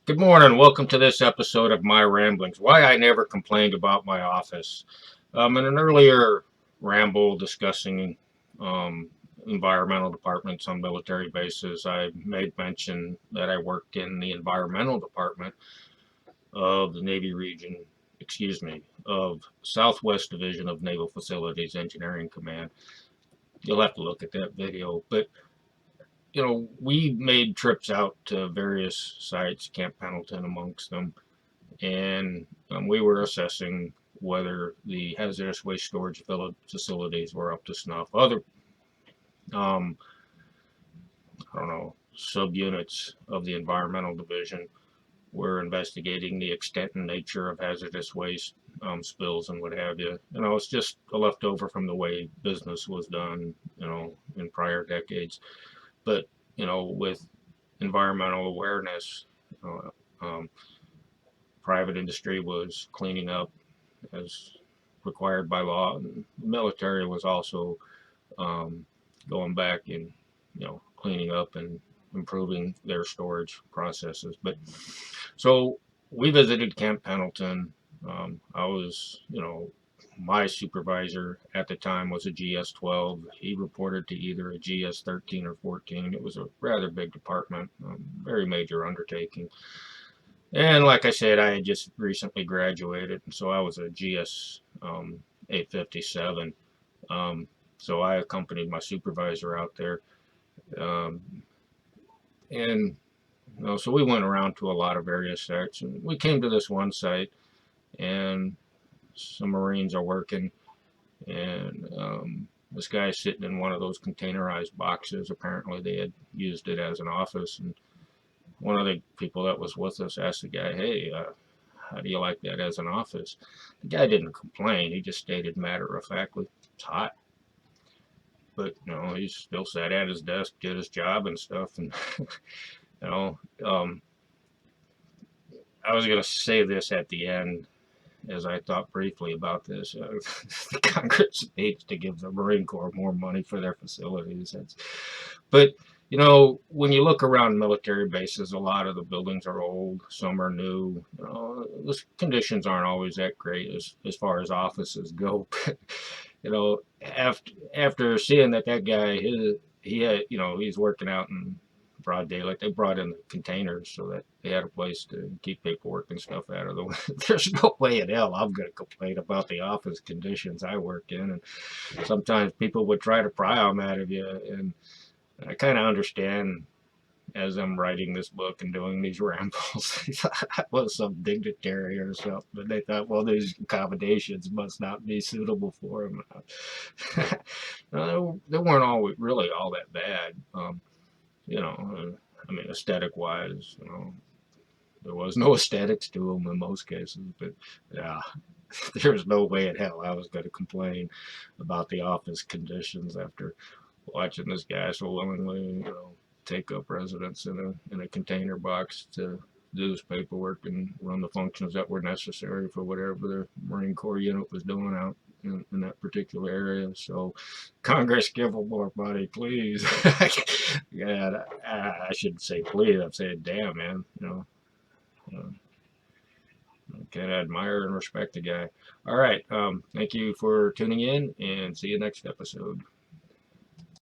Good morning. Welcome to this episode of My Ramblings. Why I never complained about my office. In an earlier ramble discussing um, environmental departments on military bases, I made mention that I worked in the environmental department of the Navy region, excuse me, of Southwest Division of Naval Facilities Engineering Command. You'll have to look at that video, but we made trips out to various sites, Camp Pendleton amongst them, and we were assessing whether the hazardous waste storage facilities were up to snuff. Other, um, I don't know, subunits of the environmental division were investigating the extent and nature of hazardous waste spills and what have you. It's just a leftover from the way business was done, in prior decades. But, with environmental awareness, uh, um, private industry was cleaning up as required by law. And the military was also um, going back and cleaning up and improving their storage processes. But so we visited Camp Pendleton. I was, my supervisor at the time was a GS-12. He reported to either a GS-13 or 14. It was a rather big department, very major undertaking. And like I said, I had just recently graduated, so I was a GS 857. Um, so I accompanied my supervisor out there, um, and so we went around to a lot of various sites, and we came to this one site, and some Marines are working, and this guy's sitting in one of those containerized boxes. Apparently, they had used it as an office, and one of the people that was with us asked the guy, "Hey, how do you like that as an office?" The guy didn't complain. He just stated matter of factly, "It's hot." But, he still sat at his desk, did his job and stuff. And, you know, um, I was going to say this at the end as I thought briefly about this. The Congress needs to give the Marine Corps more money for their facilities. But, when you look around military bases, a lot of the buildings are old, some are new. The conditions aren't always that great as far as offices go. After seeing that guy, he had, he's working out in broad daylight. They brought in the containers so that they had a place to keep paperwork and stuff out of the way. There's no way in hell I'm going to complain about the office conditions I work in. And sometimes people would try to pry them out of you. And I kind of understand as I'm writing this book and doing these rambles. They thought I was some dignitary or something. They thought, well, these accommodations must not be suitable for them. No, they weren't always really all that bad. I mean, aesthetic wise, there was no aesthetics to them in most cases. But yeah, there's no way in hell I was going to complain about the office conditions after watching this guy so willingly, take up residence in a container box to do his paperwork and run the functions that were necessary for whatever the Marine Corps unit was doing out in that particular area. So, Congress, give them more money, please. Yeah, I shouldn't say please. I'm saying, damn, man. Uh, can I admire and respect the guy. All right. Thank you for tuning in, and see you next episode.